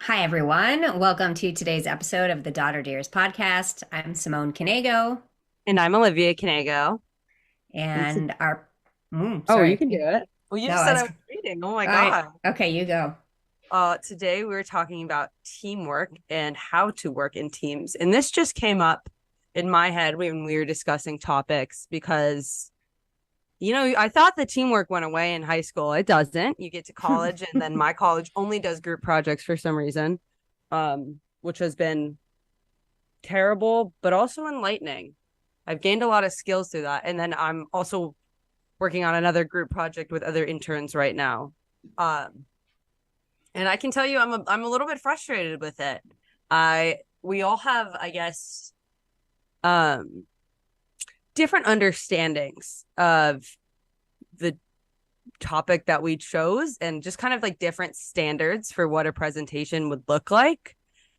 Hi, everyone. Welcome to today's episode of the Daughter Dearest Podcast. I'm Simone Canego, And I'm Olivia Canego. And and our, oh, you sorry. can do it. Well, you No, just said I that's was reading. Oh my all right. God. Okay, you go. Today we were talking about teamwork and how to work in teams. And this just came up in my head when we were discussing topics because, I thought the teamwork went away in high school. It doesn't. You get to college, and then my college only does group projects for some reason, which has been terrible, but also enlightening. I've gained a lot of skills through that. And then I'm also working on another group project with other interns right now. Um, and I can tell you, I'm a little bit frustrated with it. We all have, I guess, um, different understandings of the topic that we chose, and just kind of like different standards for what a presentation would look like.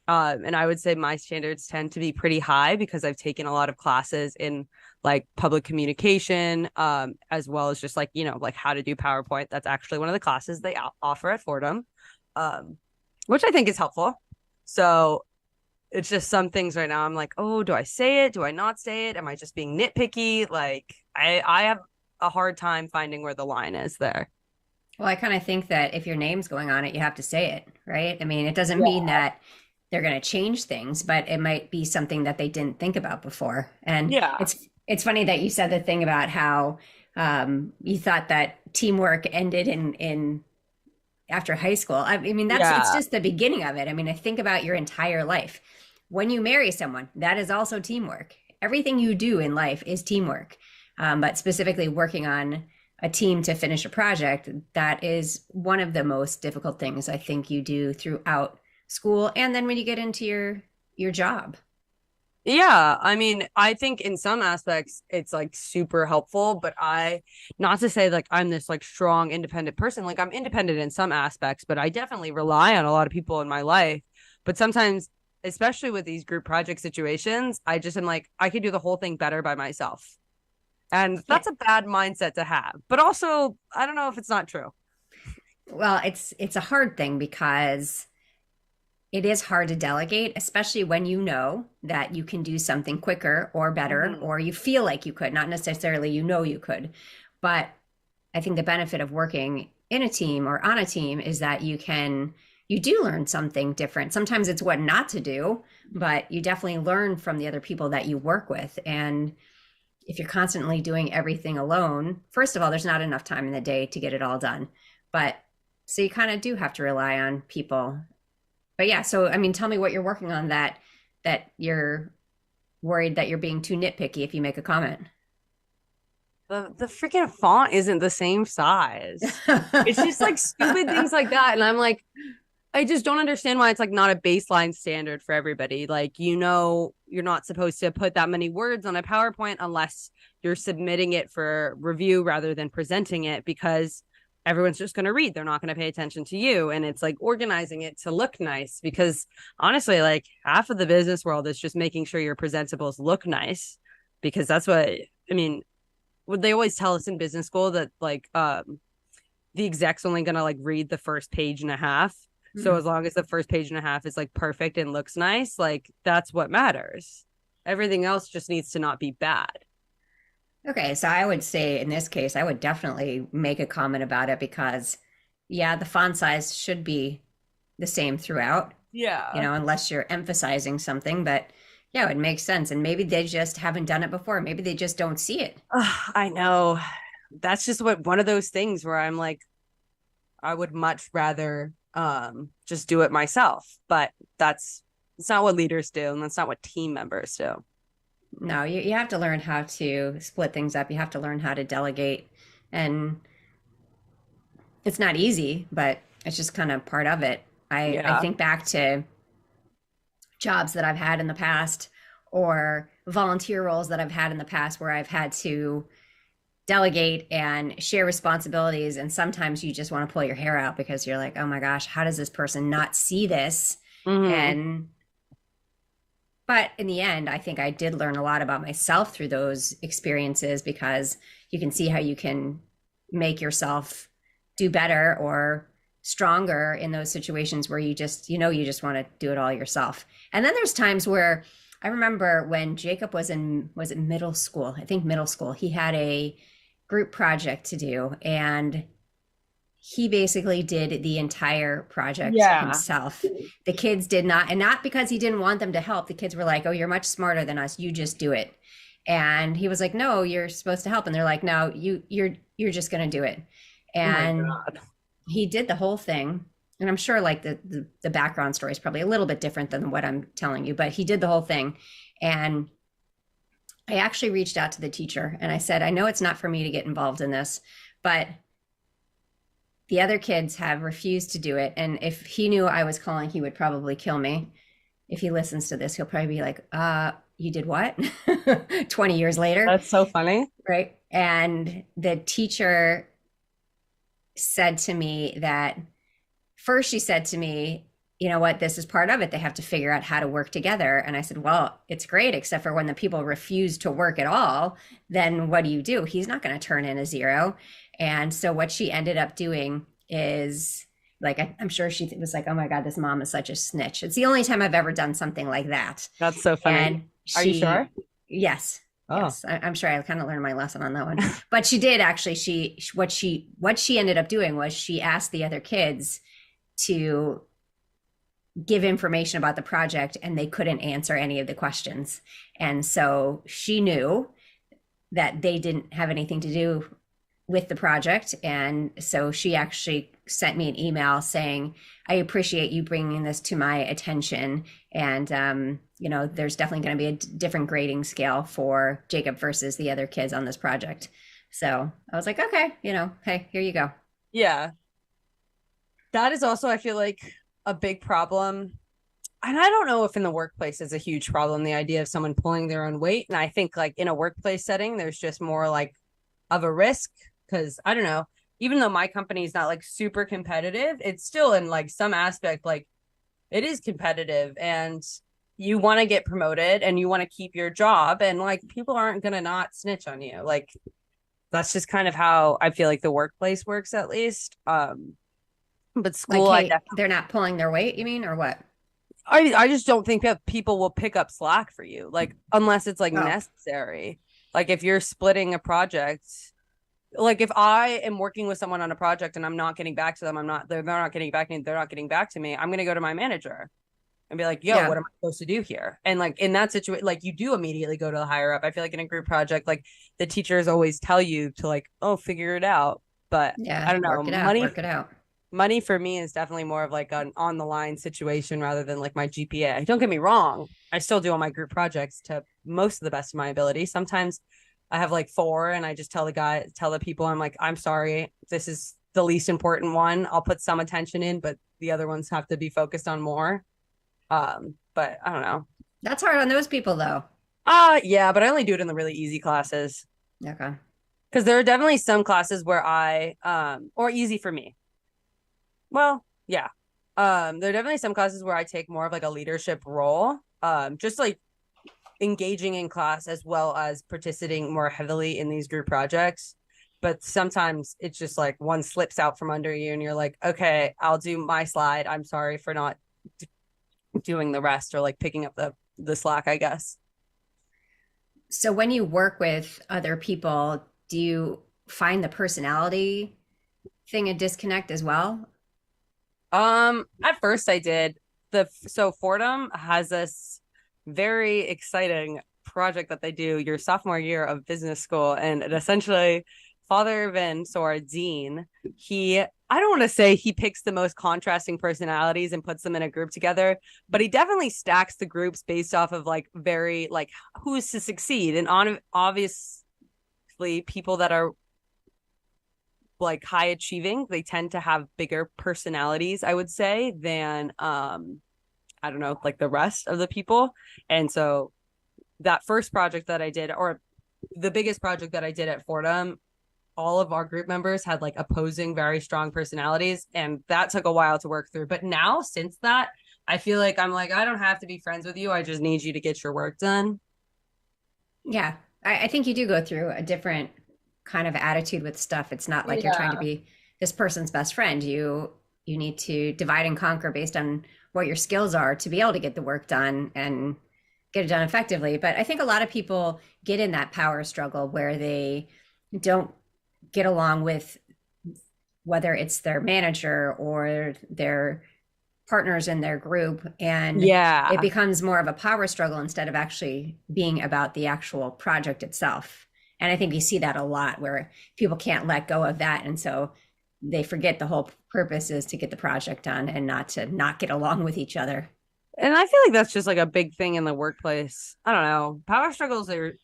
And I would say my standards tend to be pretty high because I've taken a lot of classes in like public communication, as well as just like, like how to do PowerPoint. That's actually one of the classes they offer at Fordham, um, which I think is helpful. So it's just some things right now I'm like, oh, do I say it? Do I not say it? Am I just being nitpicky? Like I have a hard time finding where the line is there. Well, I kind of think that if your name's going on it, you have to say it, right? I mean, it doesn't mean Yeah. that they're going to change things, but it might be something that they didn't think about before. And Yeah. it's funny that you said the thing about how you thought that teamwork ended in after high school. I mean, that's it's Yeah. just the beginning of it. I mean, I think about your entire life. When you marry someone, that is also teamwork. Everything you do in life is teamwork. But specifically working on a team to finish a project, that is one of the most difficult things I think you do throughout school and then when you get into your job. Yeah, I mean, I think in some aspects it's like super helpful, but not to say like I'm this like strong independent person. Like I'm independent in some aspects, but I definitely rely on a lot of people in my life. But sometimes, especially with these group project situations, I just am like, I could do the whole thing better by myself. And Yeah. that's a bad mindset to have. But also, I don't know if it's not true. Well, it's a hard thing because it is hard to delegate, especially when you know that you can do something quicker or better, Hmm. or you feel like you could, not necessarily you know you could. But I think the benefit of working in a team or on a team is that you do learn something different. Sometimes it's what not to do, but you definitely learn from the other people that you work with. And if you're constantly doing everything alone, first of all, there's not enough time in the day to get it all done. But so you kind of do have to rely on people. But yeah, so I mean, tell me what you're working on that you're worried that you're being too nitpicky if you make a comment. The freaking font isn't the same size. It's just like stupid things like that. And I'm like, I just don't understand why it's like not a baseline standard for everybody. Like, you're not supposed to put that many words on a PowerPoint unless you're submitting it for review rather than presenting it because everyone's just going to read. They're not going to pay attention to you. And it's like organizing it to look nice because honestly, like half of the business world is just making sure your presentables look nice because that's what, I mean, would they always tell us in business school that like, the exec's only gonna like read the first page and a half. So as long as the first page and a half is like perfect and looks nice, like that's what matters. Everything else just needs to not be bad. Okay, so I would say in this case, I would definitely make a comment about it because, yeah, the font size should be the same throughout, Yeah. unless you're emphasizing something. But yeah, it makes sense. And maybe they just haven't done it before. Maybe they just don't see it. I know. That's just what one of those things where I'm like, I would much rather just do it myself. But it's not what leaders do, and that's not what team members do. No, you have to learn how to split things up. You have to learn how to delegate. And it's not easy, but it's just kind of part of it. I Yeah. think back to jobs that I've had in the past or volunteer roles that I've had in the past where I've had to delegate and share responsibilities. And sometimes you just want to pull your hair out because you're like, oh my gosh, how does this person not see this? Hmm. And, but in the end, I think I did learn a lot about myself through those experiences because you can see how you can make yourself do better or stronger in those situations where you just, you just want to do it all yourself. And then there's times where I remember when Jacob was it middle school? I think middle school. He had a group project to do, and he basically did the entire project himself. The kids did not, and not because he didn't want them to help. The kids were like, "Oh, you're much smarter than us. You just do it." And he was like, "No, you're supposed to help." And they're like, "No, you're just going to do it." And he did the whole thing. And I'm sure like the background story is probably a little bit different than what I'm telling you, but he did the whole thing. And I actually reached out to the teacher and I said, "I know it's not for me to get involved in this, but the other kids have refused to do it. And if he knew I was calling, he would probably kill me. If he listens to this, he'll probably be like, you did what?" 20 years later. That's so funny. Right. And the teacher said to me that first she said to me, "You know what, this is part of it. They have to figure out how to work together." And I said, "Well, it's great, except for when the people refuse to work at all, then what do? He's not going to turn in a 0. And so what she ended up doing is like, I'm sure she was like, "Oh my God, this mom is such a snitch." It's the only time I've ever done something like that. That's so funny. And are you sure? Yes. Oh. Yes, I'm sure I kind of learned my lesson on that one. But she did actually. What she ended up doing was she asked the other kids to give information about the project, and they couldn't answer any of the questions. And so she knew that they didn't have anything to do with the project. And so she actually sent me an email saying, "I appreciate you bringing this to my attention. And, there's definitely going to be a different grading scale for Jacob versus the other kids on this project." So I was like, okay, hey, here you go. Yeah. That is also, I feel like, a big problem. And I don't know if in the workplace is a huge problem, the idea of someone pulling their own weight. And I think like in a workplace setting, there's just more like of a risk because I don't know, even though my company is not like super competitive, it's still in like some aspect, like it is competitive and you want to get promoted and you want to keep your job. And like people aren't going to not snitch on you. Like that's just kind of how I feel like the workplace works, at least. But school, like, hey, they're not pulling their weight, you mean, or what? I just don't think that people will pick up slack for you, like unless it's like necessary. Like if you're splitting a project, like if I am working with someone on a project and I'm not getting back to them, they're not getting back to me, they're not getting back to me, I'm gonna go to my manager and be like, "Yo, what am I supposed to do here?" And like in that situation, like you do immediately go to the higher up. I feel like in a group project, like the teachers always tell you to like, "Oh, figure it out." But I don't know, work it out. Money for me is definitely more of like an on the line situation rather than like my GPA. Don't get me wrong. I still do all my group projects to most of the best of my ability. Sometimes I have like 4 and I just tell the people, I'm like, "I'm sorry, this is the least important one. I'll put some attention in, but the other ones have to be focused on more." But I don't know. That's hard on those people though. Yeah, but I only do it in the really easy classes. Okay. Because there are definitely some classes where or easy for me. Well, yeah. There are definitely some classes where I take more of like a leadership role. Just like engaging in class as well as participating more heavily in these group projects. But sometimes it's just like one slips out from under you and you're like, "Okay, I'll do my slide. I'm sorry for not doing the rest," or like picking up the slack, I guess. So when you work with other people, do you find the personality thing a disconnect as well? At first I did. So Fordham has this very exciting project that they do your sophomore year of business school, and it essentially Father Vin, so our dean, I don't want to say he picks the most contrasting personalities and puts them in a group together, but he definitely stacks the groups based off of like very like who's to succeed. And obviously people that are like high achieving, they tend to have bigger personalities, I would say, than I don't know, like the rest of the people. And so that first project that I did, or the biggest project that I did at Fordham, all of our group members had like opposing, very strong personalities. And that took a while to work through. But now, since that, I feel like I'm like, I don't have to be friends with you. I just need you to get your work done. Yeah. I think you do go through a different kind of attitude with stuff. It's not like you're trying to be this person's best friend. You you need to divide and conquer based on what your skills are to be able to get the work done and get it done effectively. But I think a lot of people get in that power struggle where they don't get along with, whether it's their manager or their partners in their group, and it Yeah. becomes more of a power struggle instead of actually being about the actual project itself. And I think you see that a lot where people can't let go of that, and so they forget the whole purpose is to get the project done and not to not get along with each other. And I feel like that's just like a big thing in the workplace. I don't know. Power struggles are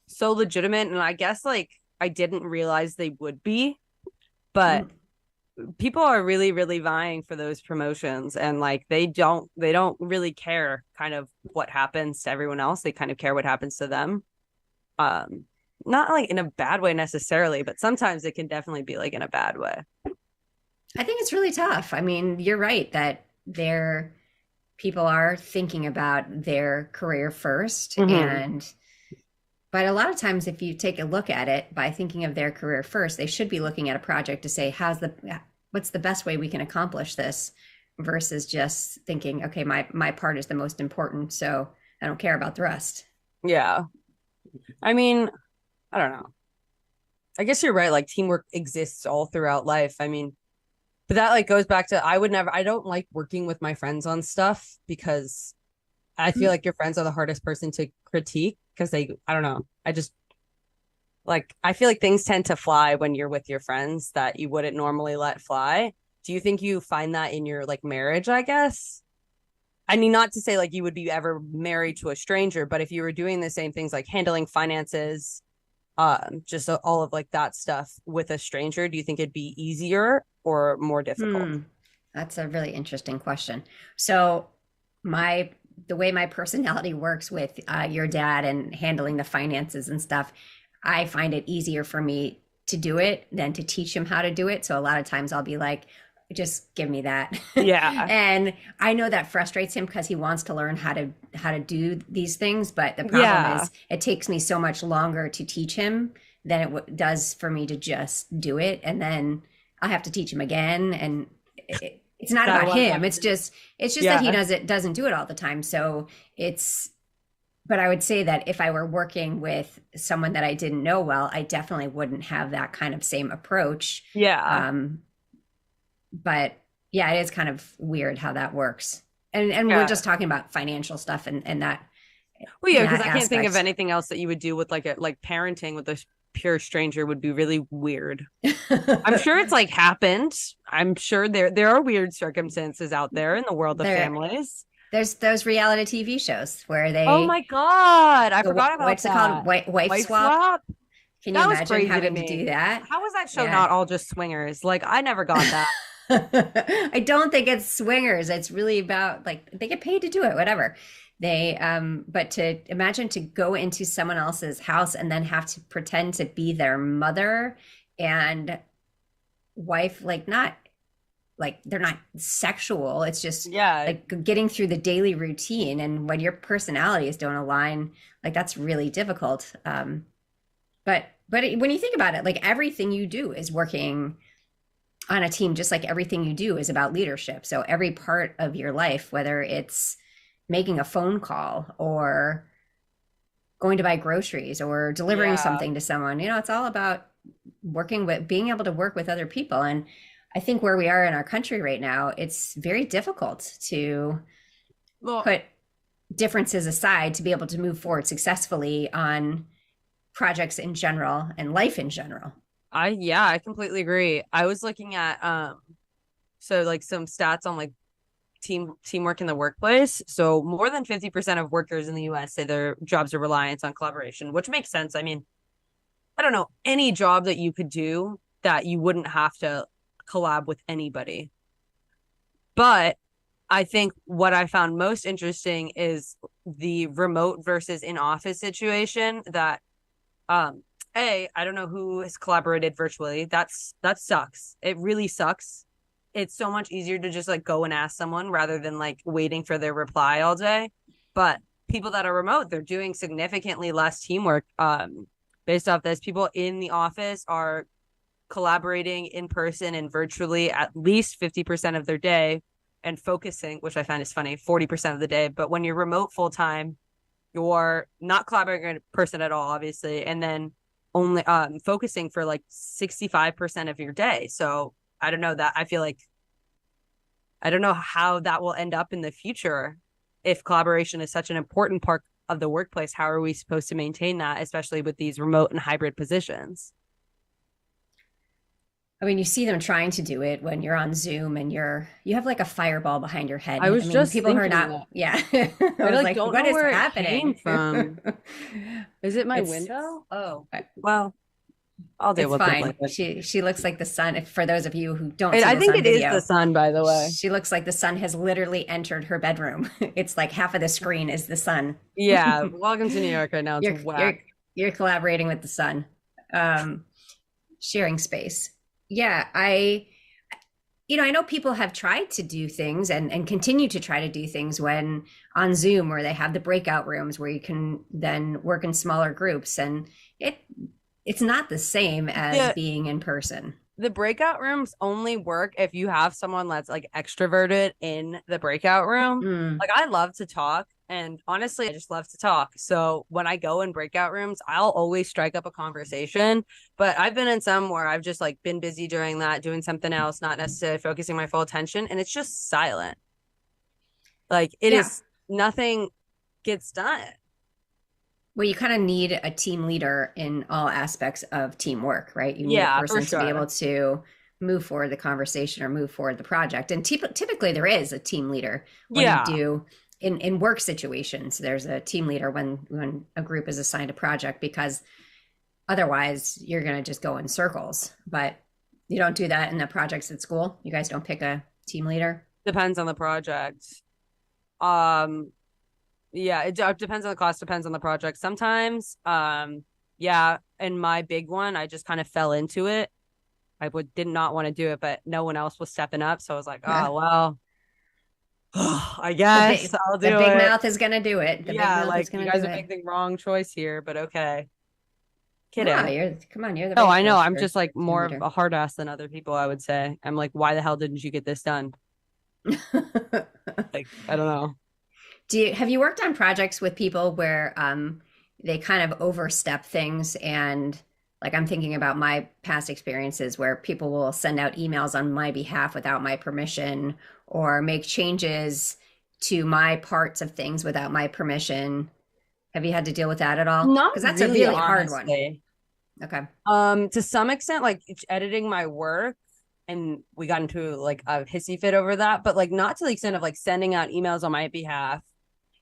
so legitimate. And I guess like I didn't realize they would be, but people are really, really vying for those promotions. And like they don't really care kind of what happens to everyone else. They kind of care what happens to them. Um, Not like in a bad way necessarily, but sometimes it can definitely be like in a bad way. I think it's really tough. I mean, you're right that people are thinking about their career 1st, and but a lot of times if you take a look at it by thinking of their career first, they should be looking at a project to say what's the best way we can accomplish this, versus just thinking, okay, my part is the most important, so I don't care about the rest. Yeah. I mean, I don't know. I guess you're right. Like teamwork exists all throughout life. I mean, but that like goes back to I don't like working with my friends on stuff because I feel like your friends are the hardest person to critique because I don't know. I just like, I feel like things tend to fly when you're with your friends that you wouldn't normally let fly. Do you think you find that in your like marriage, I guess? I mean, not to say like you would be ever married to a stranger, but if you were doing the same things like handling finances, just all of like that stuff with a stranger, do you think it'd be easier or more difficult? That's a really interesting question. So my the way my personality works with your dad and handling the finances and stuff, I find it easier for me to do it than to teach him how to do it. So a lot of times I'll be like, just give me that. Yeah. And I know that frustrates him because he wants to learn how to do these things, but the problem Yeah. is it takes me so much longer to teach him than does for me to just do it, and then I'll have to teach him again, and it's not That about one him. time. It's just that he Yeah. doesn't do it all the time. So it's but I would say that if I were working with someone that I didn't know well, I definitely wouldn't have that kind of same approach. Yeah. Um, but yeah, it is kind of weird how that works. And we're Yeah. just talking about financial stuff and that Well, yeah, because that I can't think of aspect. anything else that you would do with like parenting with a pure stranger would be really weird. I'm sure it's like happened. I'm sure there are weird circumstances out there in the world of there families. there's those reality TV shows where Oh they my God. I forgot about what's it called, that. wife Wife swap. swap. Can you That was imagine crazy to having to do me. that? How was that show Yeah. not all just swingers? Like I never got that. I don't think it's swingers. It's really about like they get paid to do it, whatever. They but to imagine to go into someone else's house and then have to pretend to be their mother and wife, like not like they're not sexual. It's just Yeah. like getting through the daily routine, and when your personalities don't align, like that's really difficult. But when you think about it, like everything you do is working on a team, just like everything you do is about leadership. So every part of your life, whether it's making a phone call or going to buy groceries or delivering Yeah. something to someone, it's all about being able to work with other people. And I think where we are in our country right now, it's very difficult to Well, put differences aside to be able to move forward successfully on projects in general and life in general. I completely agree. I was looking at so like some stats on like teamwork in the workplace. So more than 50% of workers in the US say their jobs are reliant on collaboration, which makes sense. I mean, I don't know any job that you could do that you wouldn't have to collab with anybody. But I think what I found most interesting is the remote versus in office situation that um I don't know who has collaborated virtually. That sucks. It really sucks. It's so much easier to just like go and ask someone rather than like waiting for their reply all day. But people that are remote, they're doing significantly less teamwork based off this. People in the office are collaborating in person and virtually at least 50% of their day and focusing, which I find is funny, 40% of the day. But when you're remote full time, you're not collaborating in person at all, obviously, and then only focusing for like 65% of your day. So I don't know that I feel like I don't know how that will end up in the future. If collaboration is such an important part of the workplace, how are we supposed to maintain that, especially with these remote and hybrid positions? I mean, you see them trying to do it when you're on Zoom and you have like a fireball behind your head. I I was mean, just people who are thinking not, that. yeah. I I was like like, don't what know is where it came happening? from. Is it my It's window? Oh, well, I'll deal it's with it fine. later. She looks like the sun. For those of you who don't see I this think on it is the video, sun, by the way. she looks like the sun has literally entered her bedroom. It's like half of the screen is the sun. Yeah, welcome to New York right now. It's You're you're whack. you're collaborating with the sun, um, sharing space. Yeah, I know people have tried to do things and continue to try to do things when on Zoom, where they have the breakout rooms where you can then work in smaller groups, and it it's not the same as Yeah, being in person. the breakout rooms only work if you have someone that's like extroverted in the breakout room. Mm. Like I love to talk, and honestly, I just love to talk. So when I go in breakout rooms, I'll always strike up a conversation. But I've been in some where I've just like been busy during that, doing something else, not necessarily focusing my full attention, and it's just silent. Like it Yeah. is nothing gets done. Well, you kind of need a team leader in all aspects of teamwork, right? You need a Yeah, for person to be able sure. to move forward the conversation or move forward the project. And typically, there is a team leader when you Yeah. do in work situations. There's a team leader when a group is assigned a project, because otherwise you're going to just go in circles. But you don't do that in the projects at school. You guys don't pick a team leader. Depends on the project. Um, yeah, depends on the cost, depends on the project. Sometimes, yeah, and my big one, I just kind of fell into it. I did not want to do it, but no one else was stepping up, so I was like, Yeah. oh well, I The guess big I'll the do big it. mouth is going to do it. The big Yeah, mouth is like you going to guys do are it. making the wrong choice here, but okay. No, Kidding. come on, you're the No, right I know. choice I'm for just like team more of leader. a hard ass than other people, I would say. I'm like, why the hell didn't you get this done? Like, I don't know. Have you worked on projects with people where they kind of overstep things, and like I'm thinking about my past experiences where people will send out emails on my behalf without my permission, or make changes to my parts of things without my permission. Have you had to deal with that at all? Not Because that's a really, really hard one. honestly. Okay. To some extent, like editing my work, and we got into like a hissy fit over that, but like not to the extent of like sending out emails on my behalf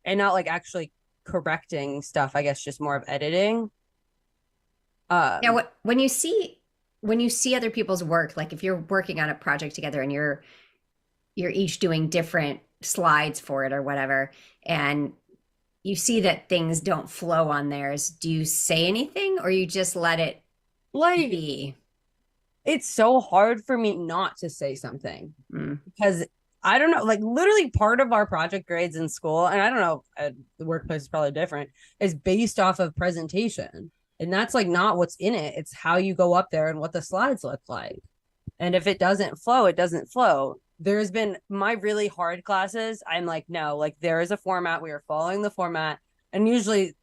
and not like actually correcting stuff. I guess just more of editing. Yeah, Um, when you see other people's work, like if you're working on a project together and you're each doing different slides for it or whatever, and you see that things don't flow on theirs, do you say anything or you just let it like be? it's so hard for me not to say something Mm. because I don't know, like literally part of our project grades in school, and I don't know, the workplace is probably different, is based off of presentation. And that's like not what's in it. It's how you go up there and what the slides look like. And if it doesn't flow, it doesn't flow. There's been my really hard classes. I'm like, no, like there is a format. We are following the format. And usually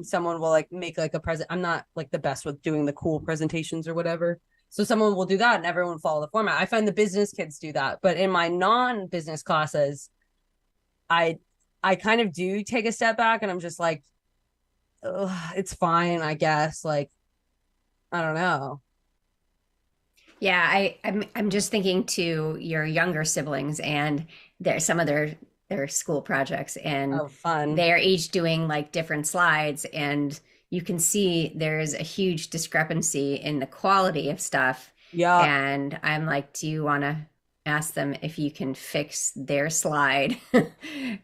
someone will like make like a present. I'm not like the best with doing the cool presentations or whatever. So someone will do that and everyone will follow the format. I find the business kids do that. But in my non-business classes, I I kind of do take a step back and I'm just like, it's fine, I guess. Like, I don't know. Yeah, I'm just thinking to your younger siblings and some of their school projects, and Oh, fun. they're each doing like different slides, and you can see there's a huge discrepancy in the quality of stuff. Yeah. And I'm like, do you want to ask them if you can fix their slide?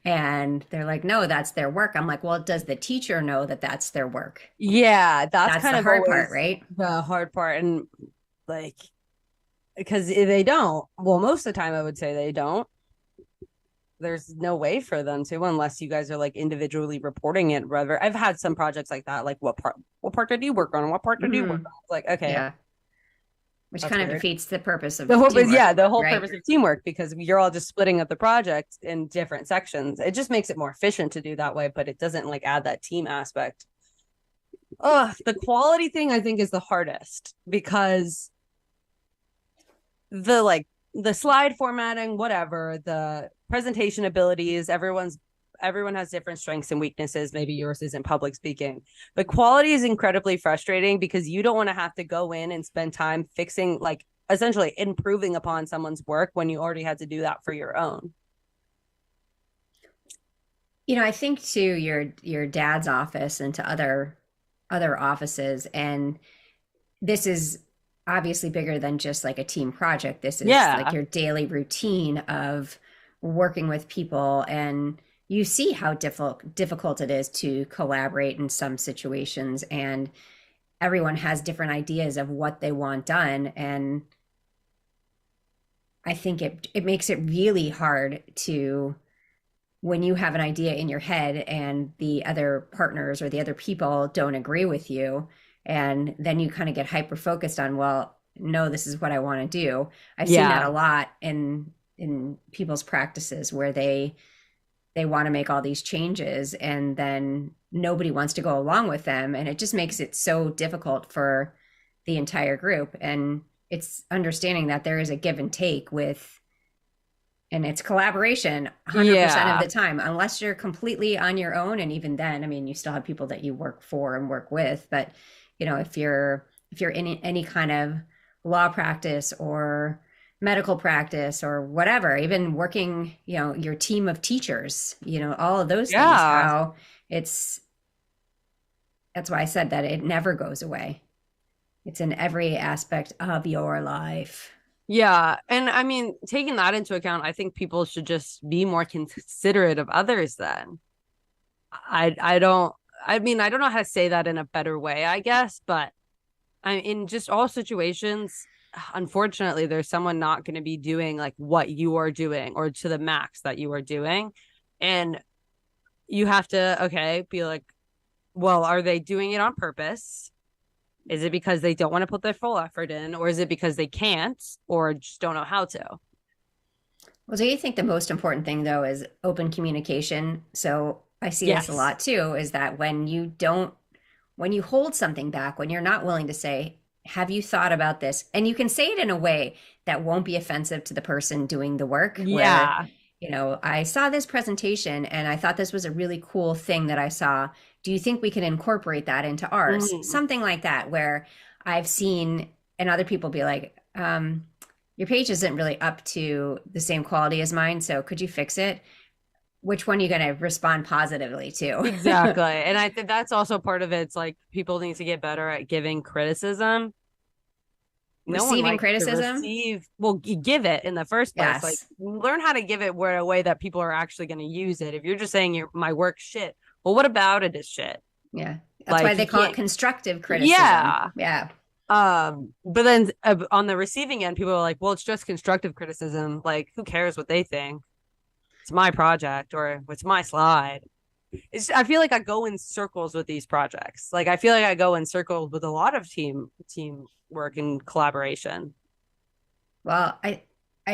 And they're like, no, that's their work. I'm like, well, does the teacher know that that's their work? Yeah, that's That's kind the of hard part, always right? the hard part. And like, because they don't, well, most of the time I would say they don't. There's no way for them to, unless you guys are like individually reporting it. Rather, I've had some projects like that. Like, what part did you work on? What part did you work Hmm. on? Like, okay, Yeah. Which That's kind of weird. defeats the purpose of The whole, teamwork, yeah, the whole right? purpose of teamwork, because you're all just splitting up the project in different sections. It just makes it more efficient to do that way, but it doesn't like add that team aspect. Oh, the quality thing I think is the hardest because the slide formatting, whatever, the presentation abilities, everyone has different strengths and weaknesses. Maybe yours isn't public speaking. But quality is incredibly frustrating because you don't want to have to go in and spend time fixing, like essentially improving upon someone's work when you already had to do that for your own. I think to your dad's office and to other offices, and this is obviously bigger than just like a team project. This is like Yeah. your daily routine of working with people, and you see how difficult it is to collaborate in some situations, and everyone has different ideas of what they want done, and I think it makes it really hard to when you have an idea in your head and the other partners or the other people don't agree with you, and then you kind of get hyper focused on, well, no, this is what I want to do. I've seen that Yeah. a lot in people's practices where they want to make all these changes and then nobody wants to go along with them, and it just makes it so difficult for the entire group. And it's understanding that there is a give and take with, and it's collaboration 100% of Yeah. the time, unless you're completely on your own. And even then, I mean, you still have people that you work for and work with. But if you're in any kind of law practice or medical practice or whatever, even working, your team of teachers, all of those things, Yeah. how it's that's why I said that it never goes away. It's in every aspect of your life. Yeah. And I mean, taking that into account, I think people should just be more considerate of others then. I don't I mean, I don't know how to say that in a better way, I guess, but in just all situations, unfortunately, there's someone not going to be doing like what you are doing or to the max that you are doing. And you have to, okay, be like, well, are they doing it on purpose? Is it because they don't want to put their full effort in, or is it because they can't or just don't know how to? Well, do you think the most important thing though is open communication? So I see this a Yes. lot too, is that when you hold something back, when you're not willing to say, have you thought about this? And you can say it in a way that won't be offensive to the person doing the work, where, Yeah. I saw this presentation and I thought this was a really cool thing that I saw. Do you think we can incorporate that into ours? Mhm. Something like that, where I've seen and other people be like, your page isn't really up to the same quality as mine, so could you fix it? Which one are you going to respond positively to? Exactly. And I think that's also part of it. It's like people need to get better at giving criticism. No one Receiving likes to criticism? receive, well, you give it in the first place. Like, Yes. learn how to give it where a way that people are actually going to use it. If you're just saying my work's shit, well, what about it is shit? Yeah. That's why Like, they you call it can't, constructive criticism. yeah. Yeah. But then on the receiving end, people are like, well, it's just constructive criticism. Like, who cares what they think? It's my project or it's my slide. I feel like I go in circles with these projects. Like I feel like I go in circles with a lot of team work and collaboration. Well, I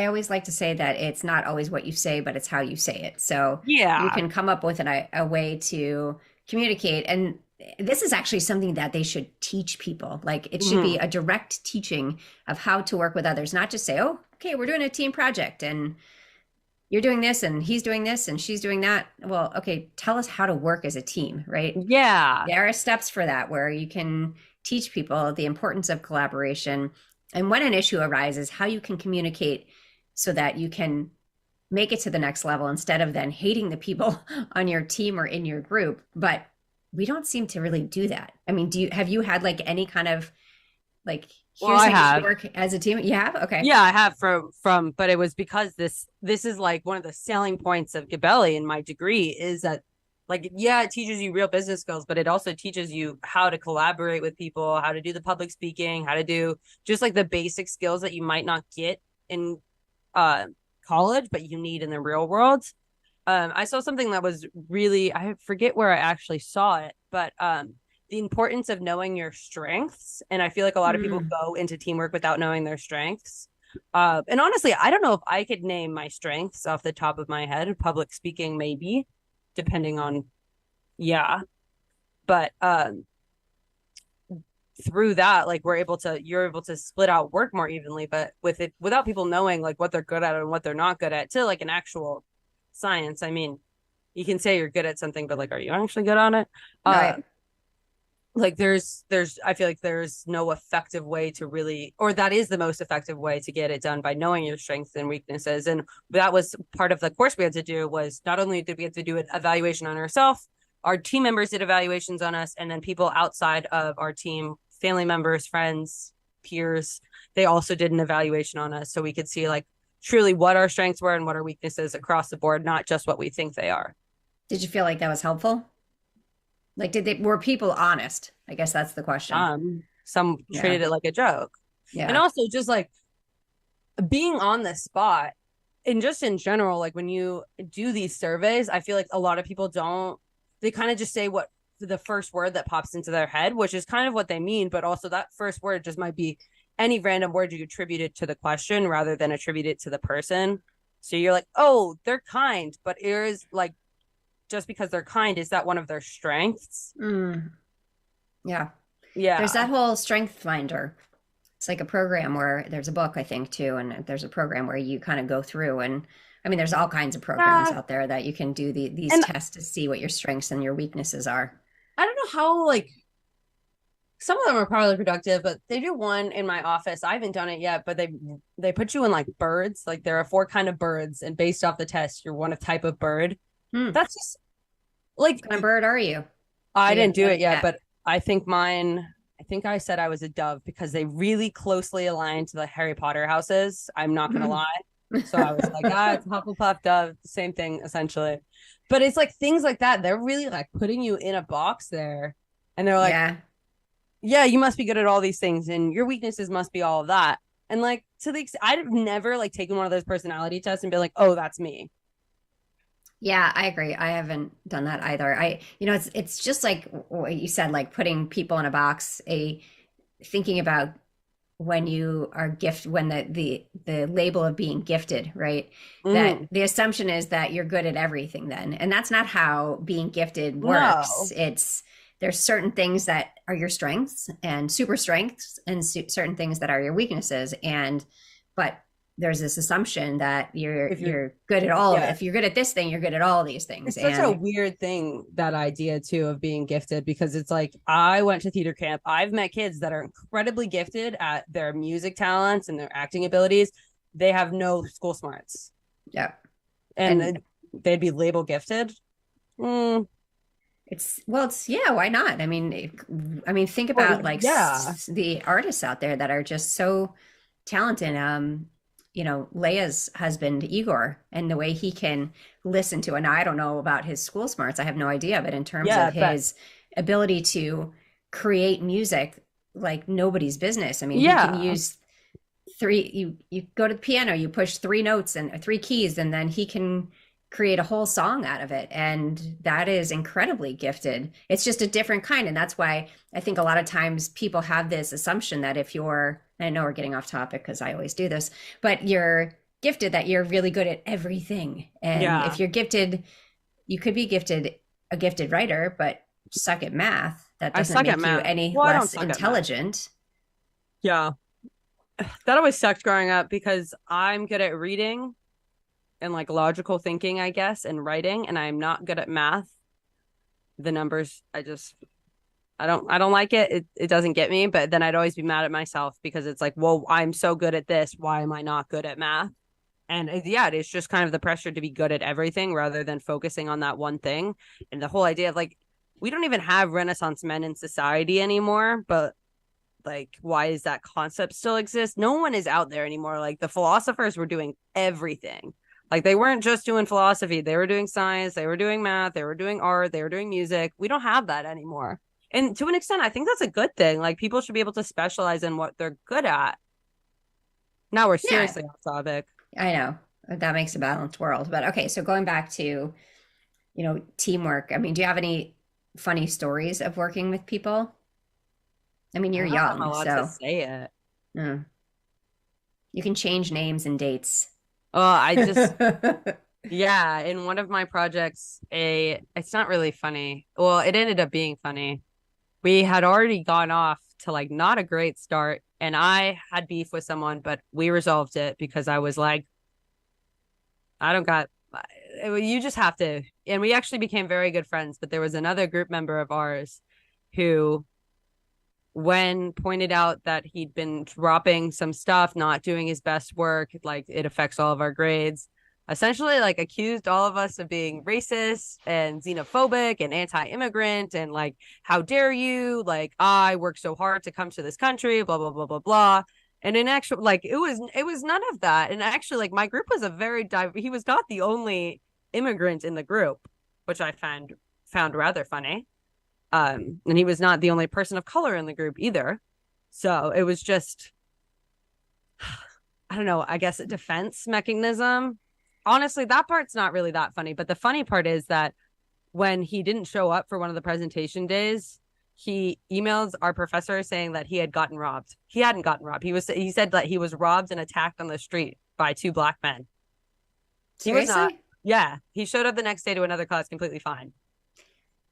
always like to say that it's not always what you say, but it's how you say it. So you Yeah. can come up with a way to communicate. And this is actually something that they should teach people. Like it should be Mhm. a direct teaching of how to work with others, not just say, oh, okay, we're doing a team project and you're doing this and he's doing this and she's doing that. Well, okay, tell us how to work as a team, right? Yeah. There are steps for that where you can teach people the importance of collaboration and when an issue arises, how you can communicate so that you can make it to the next level instead of then hating the people on your team or in your group. But we don't seem to really do that. I mean, have you had like any kind of like, Well, here's I how you should have. work as a team? You have? Okay. Yeah, I have from but it was because this is like one of the selling points of Gabelli in my degree is that like yeah, it teaches you real business skills, but it also teaches you how to collaborate with people, how to do the public speaking, how to do just like the basic skills that you might not get in uh college, but you need in the real world. I saw something that was really I forget where I actually saw it, but the importance of knowing your strengths. And I feel like a lot of people Mm. go into teamwork without knowing their strengths. And honestly, I don't know if I could name my strengths off the top of my head. Public speaking, maybe, depending on, yeah. But through that, like you're able to split out work more evenly. But with it, without people knowing like what they're good at and what they're not good at, to like an actual science. I mean, you can say you're good at something, but like, are you actually good on it? Uh, Right. like I feel like there's no effective way to really, or that is the most effective way to get it done, by knowing your strengths and weaknesses. And that was part of the course we had to do. Was not only did we have to do an evaluation on ourselves, our team members did evaluations on us, and then people outside of our team, family members, friends, peers, they also did an evaluation on us, so we could see like truly what our strengths were and what our weaknesses across the board, not just what we think they are. Did you feel like that was helpful? Like, were people honest? I guess that's the question. Some Yeah. treated it like a joke. And Yeah. also just like being on the spot, and just in general, like when you do these surveys, I feel like a lot of people don't, they kind of just say what the first word that pops into their head, which is kind of what they mean, but also that first word just might be any random word you attribute it to the question rather than attribute it to the person. So you're like, oh, they're kind, but it is like, just because they're kind, is that one of their strengths? Mm. Yeah. There's Yeah. that whole strength finder. It's like a program where there's a book, I think, too, and there's a program where you kind of go through and I mean, there's all kinds of programs Yeah. out there that you can do these And tests to see what your strengths and your weaknesses are. I don't know how, like, some of them are probably productive, but they do one in my office. I haven't done it yet, but they put you in like birds. Like there are four kind of birds, and based off the test, you're one of type of bird. Hmm. That's just like, What kind of bird are you? I You didn't do it haven't yet, yet. but I think mine. I think I said I was a dove because they really closely align to the Harry Potter houses. I'm not gonna Hmm. lie. So I was like, it's Hufflepuff Dove, same thing essentially. But it's like things like that. They're really like putting you in a box there, and they're like, Yeah. yeah, you must be good at all these things, and your weaknesses must be all of that. And like to the I've never like taken one of those personality tests and been like, oh, that's me. Yeah, I agree. I haven't done that either. It's just like what you said, like putting people in a box, thinking about when the label of being gifted, right? That Mm, the assumption is that you're good at everything then. And that's not how being gifted works. no, There's certain things that are your strengths and super strengths and certain things that are your weaknesses. But there's this assumption that if you're, you're good at all of it. yeah, If you're good at this thing, you're good at all of these things. it's such a And weird thing, that idea too of being gifted, because it's like I went to theater camp. I've met kids that are incredibly gifted at their music talents and their acting abilities. They have no school smarts, yeah. And and they'd be labeled gifted. Mm, it's yeah, why not? I mean, think well, about like yeah, the artists out there that are just so talented. Leia's husband Igor, and the way he can listen to. And I don't know about his school smarts; I have no idea. But in terms yeah, of but his ability to create music like nobody's business, I mean, he can yeah. use three. You go to the piano, you push three notes and three keys, and then he can create a whole song out of it, and that is incredibly gifted. It's just a different kind, and that's why I think a lot of times people have this assumption that if you're, I know we're getting off topic because I always do this, but you're gifted, that you're really good at everything. And Yeah, if you're gifted, you could be gifted, a gifted writer, but suck at math, that I doesn't suck at make you math. any Well, I don't less suck at math. intelligent. Yeah. That always sucked growing up because I'm good at reading and like logical thinking, I guess, and writing, and I'm not good at math. The numbers, I don't like it. It doesn't get me, but then I'd always be mad at myself because it's like, well, I'm so good at this. Why am I not good at math? And yeah, it's just kind of the pressure to be good at everything rather than focusing on that one thing. And the whole idea of like, we don't even have Renaissance men in society anymore, but like, why does that concept still exist? No one is out there anymore. Like the philosophers were doing everything. Like they weren't just doing philosophy, they were doing science, they were doing math, they were doing art, they were doing music. We don't have that anymore. And to an extent, I think that's a good thing. Like people should be able to specialize in what they're good at. Now we're Yeah, seriously off topic. I know that makes a balanced world. But okay, so going back to, teamwork. I mean, do you have any funny stories of working with people? I mean, I you're don't know if I'm young, allowed to so say it. mm, you can change names and dates. Oh, I just yeah, in one of my projects, a it's not really funny. Well, it ended up being funny. We had already gone off to like not a great start, and I had beef with someone, but we resolved it because I was like, I don't got you just have to. And we actually became very good friends, but there was another group member of ours who when pointed out that he'd been dropping some stuff, not doing his best work, like it affects all of our grades, essentially like accused all of us of being racist and xenophobic and anti-immigrant and like, how dare you? Like, I worked so hard to come to this country, blah, blah, blah, blah, blah. And in actual, like, it was none of that. And actually, like, my group was he was not the only immigrant in the group, which I found rather funny. And he was not the only person of color in the group either. So it was just, I don't know, I guess a defense mechanism. Honestly, that part's not really that funny. But the funny part is that when he didn't show up for one of the presentation days, he emails our professor saying that he had gotten robbed. He hadn't gotten robbed. He said that he was robbed and attacked on the street by two black men. He was not. Seriously? Yeah. He showed up the next day to another class completely fine.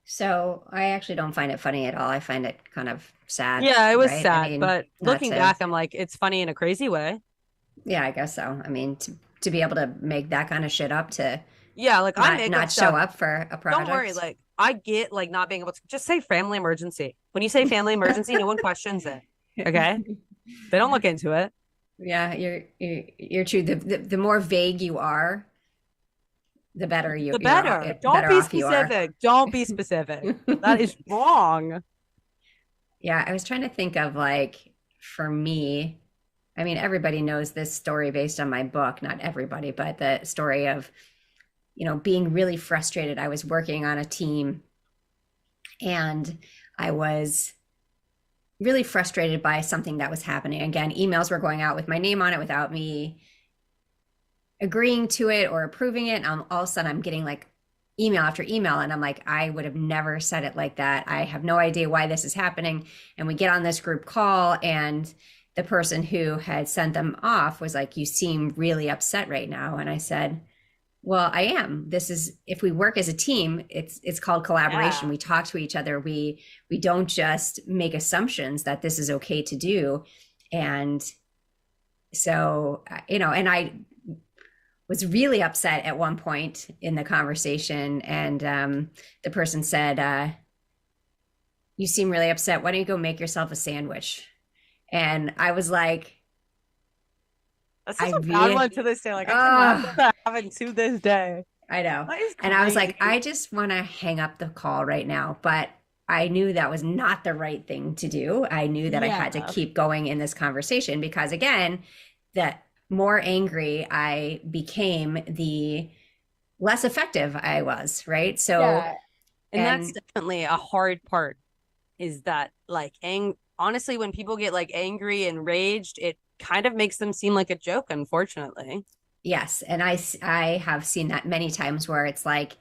So I actually don't find it funny at all. I find it kind of sad, Yeah, it was right? I sad, mean, but not looking to, back, I'm like, it's funny in a crazy way. yeah, I guess so. I mean, to be able to make that kind of shit up to Yeah, like I make up not show stuff. up for a Don't worry, project. like I get like not being able to just say family emergency. When you say family emergency, no one questions it. Okay? They don't look into it. Yeah, you're true. The more vague you are, the better The better. Don't better be off you are. specific. Don't be specific. That is wrong. Yeah, I was trying to think of like for me, I mean, everybody knows this story based on my book, not everybody, but the story of, being really frustrated. I was working on a team and I was really frustrated by something that was happening. Again, emails were going out with my name on it without me agreeing to it or approving it. And all of a sudden, I'm getting like email after email. And I'm like, I would have never said it like that. I have no idea why this is happening. And we get on this group call, and the person who had sent them off was like, you seem really upset right now. And I said, well, I am. This is, if we work as a team, it's called collaboration. Yeah. We talk to each other. We don't just make assumptions that this is okay to do. And so, and I was really upset at one point in the conversation. And the person said, you seem really upset. Why don't you go make yourself a sandwich? And I was like, That's I such a bad really, one to this day. Like I cannot let that happen to this day. I know. That is And I was like, crazy. I just want to hang up the call right now. But I knew that was not the right thing to do. I knew that I had to Yeah. keep going in this conversation because, again, the more angry I became, the less effective I was, right? So, Yeah. And that's and definitely a hard part is that like honestly, when people get like angry and raged, it kind of makes them seem like a joke, unfortunately. yes, and I have seen that many times where it's like,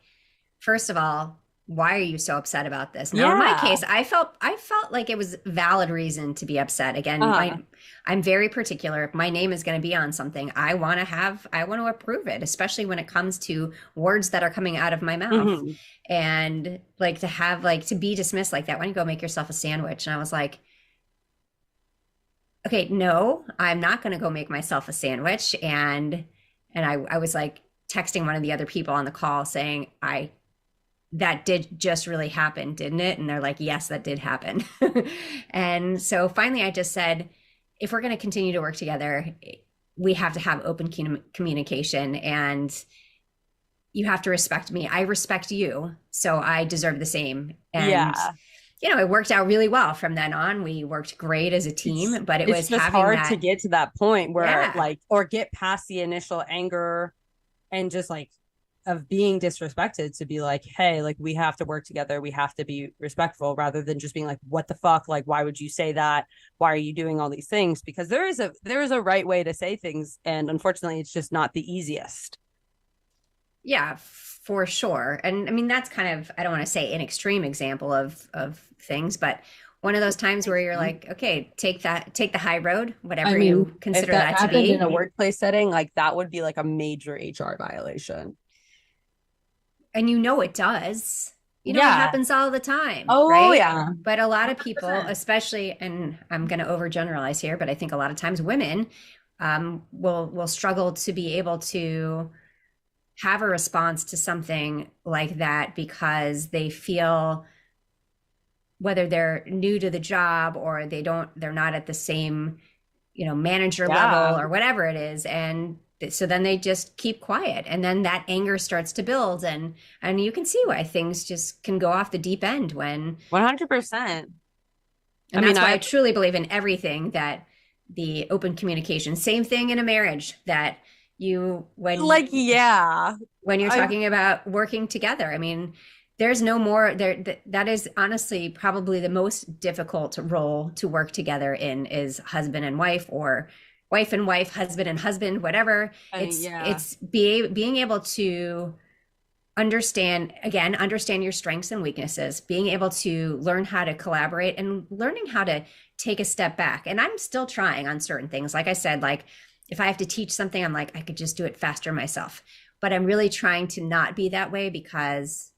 first of all, why are you so upset about this? Now, in my Yeah. case, I felt like it was valid reason to be upset. Again, Uh-huh. I'm very particular. If my name is going to be on something, I want to approve it, especially when it comes to words that are coming out of my mouth. Mhm. And like to have like to be dismissed like that, why don't you go make yourself a sandwich? And I was like, okay, no, I'm not going to go make myself a sandwich. And I was like texting one of the other people on the call saying, that did just really happen, didn't it? And they're like, yes, that did happen. And so finally I just said, if we're going to continue to work together, we have to have open communication, and you have to respect me. I respect you, so I deserve the same. And Yeah. it worked out really well from then on. We worked great as a It's team, but it it's was just having hard that. to get to that point where Yeah. like or get past the initial anger and just like of being disrespected to be like, hey, like we have to work together. We have to be respectful rather than just being like, what the fuck? Like, why would you say that? Why are you doing all these things? Because there is a right way to say things. And unfortunately, it's just not the easiest. Yeah, for sure. And I mean, that's kind of, I don't want to say an extreme example of things, but one of those times where you're like, okay, take the high road, I whatever mean, you if consider that that to happened in be. a workplace setting, like that would be like a major HR violation. And you know it does. You know, it Yeah. happens all the time, Oh, right? yeah. But a lot of people, 100%. especially, and I'm going to overgeneralize here, but I think a lot of times women will struggle to be able to have a response to something like that because they feel whether they're new to the job or they're not at the same, manager Yeah. level or whatever it is. And so then they just keep quiet and then that anger starts to build and you can see why things just can go off the deep end when 100%. I and mean, that's why I I truly believe in everything that the open communication, same thing in a marriage that you like, yeah. when you're I talking about working together. I mean, there's no more there that is honestly probably the most difficult role to work together in is husband and wife or wife and wife, husband and husband, whatever. yeah. Being able to understand your strengths and weaknesses, being able to learn how to collaborate and learning how to take a step back. And I'm still trying on certain things. Like I said, like if I have to teach something, I'm like, I could just do it faster myself. But I'm really trying to not be that way because,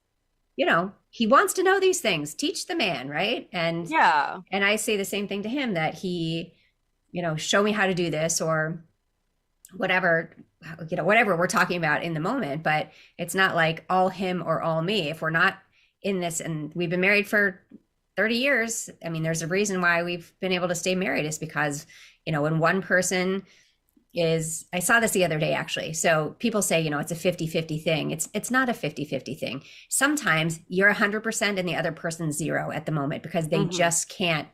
he wants to know these things. Teach the man, right? Yeah. And I say the same thing to him that he, show me how to do this or whatever whatever we're talking about in the moment, but it's not like all him or all me if we're not in this. And we've been married for 30 years. I mean, there's a reason why we've been able to stay married is because when one person is, I saw this the other day actually, so people say it's a 50-50 thing. It's not a 50-50 thing. Sometimes you're 100% and the other person's zero at the moment because they Hmm. just can't,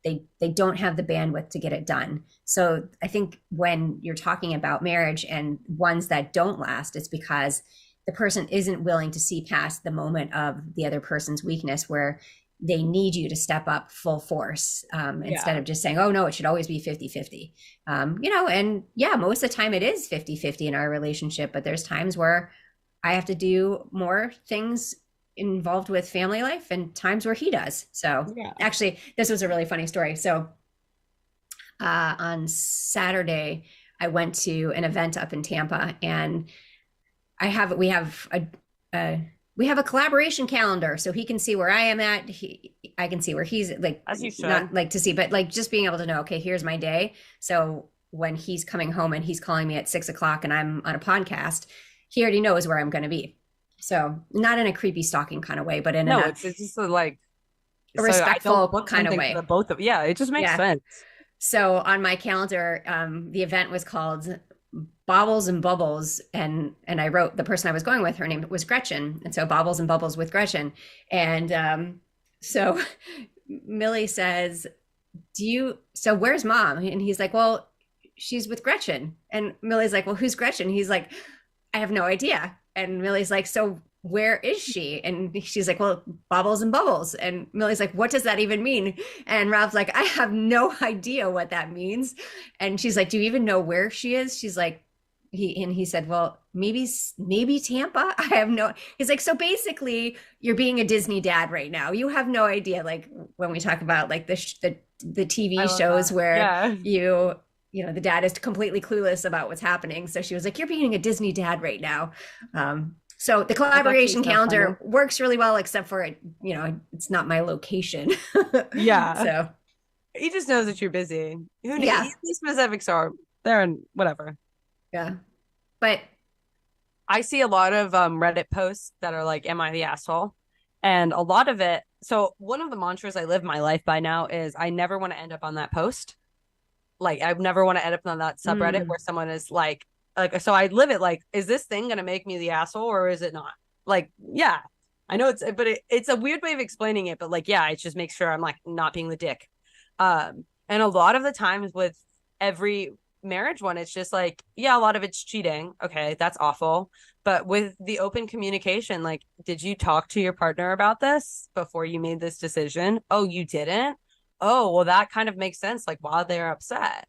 they don't have the bandwidth to get it done. So I think when you're talking about marriage and ones that don't last, it's because the person isn't willing to see past the moment of the other person's weakness where they need you to step up full force instead Yeah. of just saying, oh no, it should always be 50-50. And yeah, most of the time it is 50-50 in our relationship, but there's times where I have to do more things involved with family life and times where he does. So Yeah. actually, this was a really funny story. So on Saturday, I went to an event up in Tampa, and we have a collaboration calendar, so he can see where I am at. I can see where he's like, As you not should. like to see, but like just being able to know, okay, here's my day. So when he's coming home and he's calling me at 6 o'clock and I'm on a podcast, he already knows where I'm going to be. So not in a creepy stalking kind of way, but in No, it's just like a so I don't respectful book kind of something for the way. both of yeah, it just makes Yeah. sense. So on my calendar, the event was called Bobbles and Bubbles, and I wrote the person I was going with. Her name was Gretchen, and so Bobbles and Bubbles with Gretchen. And so Millie says, "Do you? So where's mom?" And he's like, "Well, she's with Gretchen." And Millie's like, "Well, who's Gretchen?" He's like, "I have no idea." And Millie's like, "So where is she?" And she's like, "Well, Bobbles and Bubbles." And Millie's like, "What does that even mean?" And Rob's like, "I have no idea what that means." And she's like, "Do you even know where she is?" She's like, he said, "Well, maybe Tampa." I have no. He's like, "So basically, you're being a Disney dad right now. You have no idea." Like when we talk about like the I TV love shows that. where Yeah. the dad is completely clueless about what's happening. So she was like, "You're being a Disney dad right now." So the That's actually collaboration so funny. calendar works really well, except for it, it's not my location. Yeah. So He just knows that you're busy. yeah, These specifics are there and whatever. yeah. But I see a lot of Reddit posts that are like, "Am I the asshole?" And a lot of it. So one of the mantras I live my life by now is I never want to end up on that post. Like I never want to end up on that subreddit mm, where someone is like so I live it like, is this thing gonna make me the asshole or is it not? Like, yeah. I know it's a weird way of explaining it, but like, yeah, it just makes sure I'm like not being the dick. And a lot of the times with every marriage one, it's just like, yeah, a lot of it's cheating. Okay, that's awful. But with the open communication, like, did you talk to your partner about this before you made this decision? Oh, you didn't? Oh, well, that kind of makes sense. Like, why they're upset.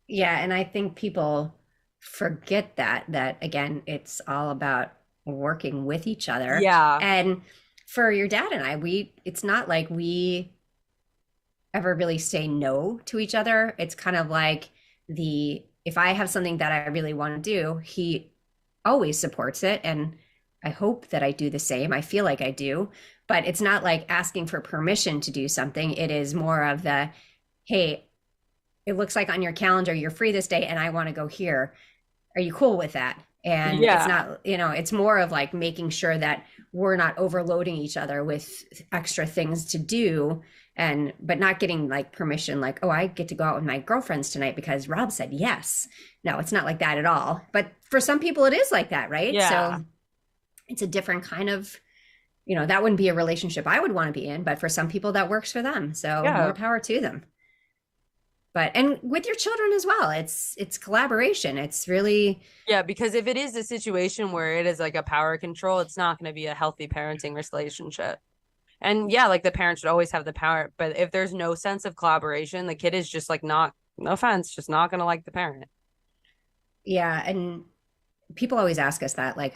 yeah, and I think people forget that again, it's all about working with each other. Yeah. And for your dad and I, it's not like we ever really say no to each other. It's kind of like if I have something that I really want to do, he always supports it. And I hope that I do the same. I feel like I do, but it's not like asking for permission to do something. It is more of hey, it looks like on your calendar you're free this day and I want to go here. Are you cool with that? And it's Yeah. not, it's more of like making sure that we're not overloading each other with extra things to do, but not getting like permission, like, oh, I get to go out with my girlfriends tonight because Rob said yes. No, it's not like that at all. But for some people it is like that, right? Yeah. So it's a different kind of, that wouldn't be a relationship I would want to be in, but for some people that works for them. So Yeah. more power to them. And with your children as well, it's collaboration. It's really, Yeah, because if it is a situation where it is like a power control, it's not going to be a healthy parenting relationship. And yeah, like the parent should always have the power, but if there's no sense of collaboration, the kid is just like not, no offense, just not going to like the parent. yeah. And people always ask us that, like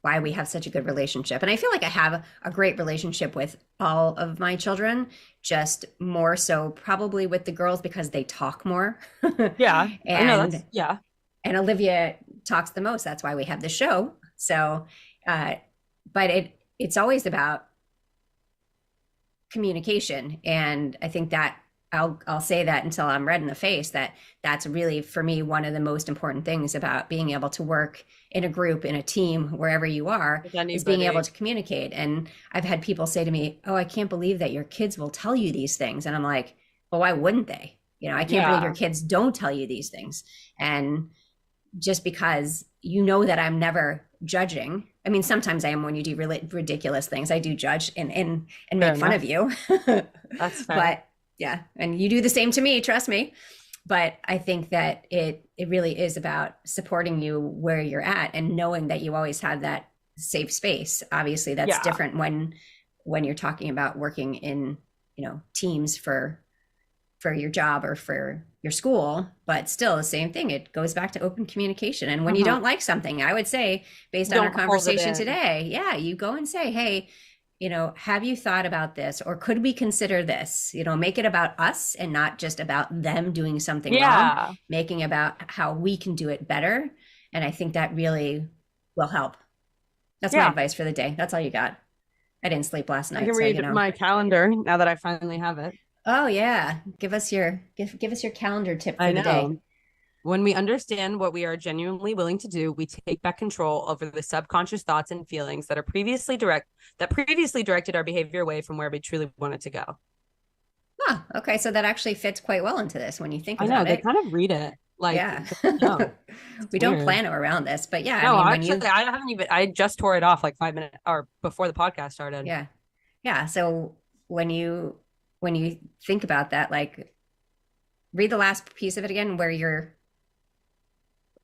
why we have such a good relationship. And I feel like I have a great relationship with all of my children, just more so probably with the girls because they talk more. Yeah. I know and yeah. and Olivia talks the most. That's why we have the show. So but it's always about communication. And I think that I'll say that until I'm red in the face, that's really for me one of the most important things about being able to work in a group, in a team, wherever you are, is being able to communicate. And I've had people say to me, oh, I can't believe that your kids will tell you these things. And I'm like, well, why wouldn't they? I can't believe your kids don't tell you these things. And just because that I'm never judging. I mean, sometimes I am when you do really ridiculous things. I do judge and make fun of you. That's fair. But yeah, and you do the same to me, trust me. But I think that it really is about supporting you where you're at and knowing that you always have that safe space. Obviously, that's different when you're talking about working in, teams for your job or for your school, but still the same thing. It goes back to open communication. And when you don't like something, I would say, based on our conversation today, you go and say, hey, have you thought about this? Or could we consider this? Make it about us and not just about them doing something wrong, making about how we can do it better. And I think that really will help. That's my advice for the day. That's all you got. I didn't sleep last night. I can read my calendar now that I finally have it. Oh yeah. Give us your calendar tip for the day. When we understand what we are genuinely willing to do, we take back control over the subconscious thoughts and feelings that previously directed our behavior away from where we truly wanted to go. Huh. Okay. So that actually fits quite well into this when you think about it. I know, they kind of read it. Like, no, we don't plan around this, but yeah. No, I mean, I haven't even, I just tore it off like 5 minutes or before the podcast started. Yeah. Yeah. So when you think about that, like read the last piece of it again, where you're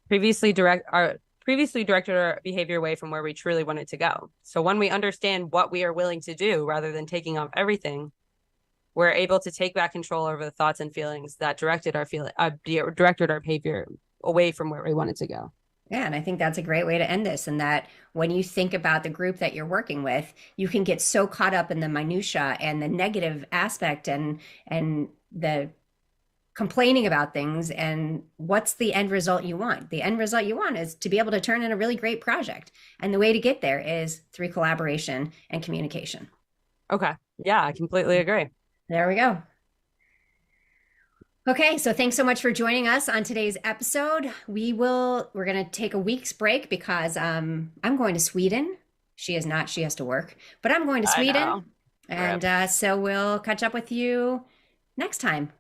previously directed our behavior away from where we truly wanted to go. So when we understand what we are willing to do rather than taking off everything, we're able to take back control over the thoughts and feelings that directed our behavior away from where we wanted to go. Yeah, and I think that's a great way to end this. And that when you think about the group that you're working with, you can get so caught up in the minutia and the negative aspect and the complaining about things. And what's the end result you want? The end result you want is to be able to turn in a really great project. And the way to get there is through collaboration and communication. Okay. Yeah, I completely agree. There we go. Okay, so thanks so much for joining us on today's episode. We're going to take a week's break because I'm going to Sweden. She is not, she has to work, but I'm going to Sweden. And so we'll catch up with you next time.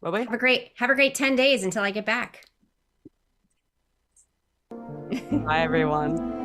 Will we? Have a great 10 days until I get back. Bye, everyone.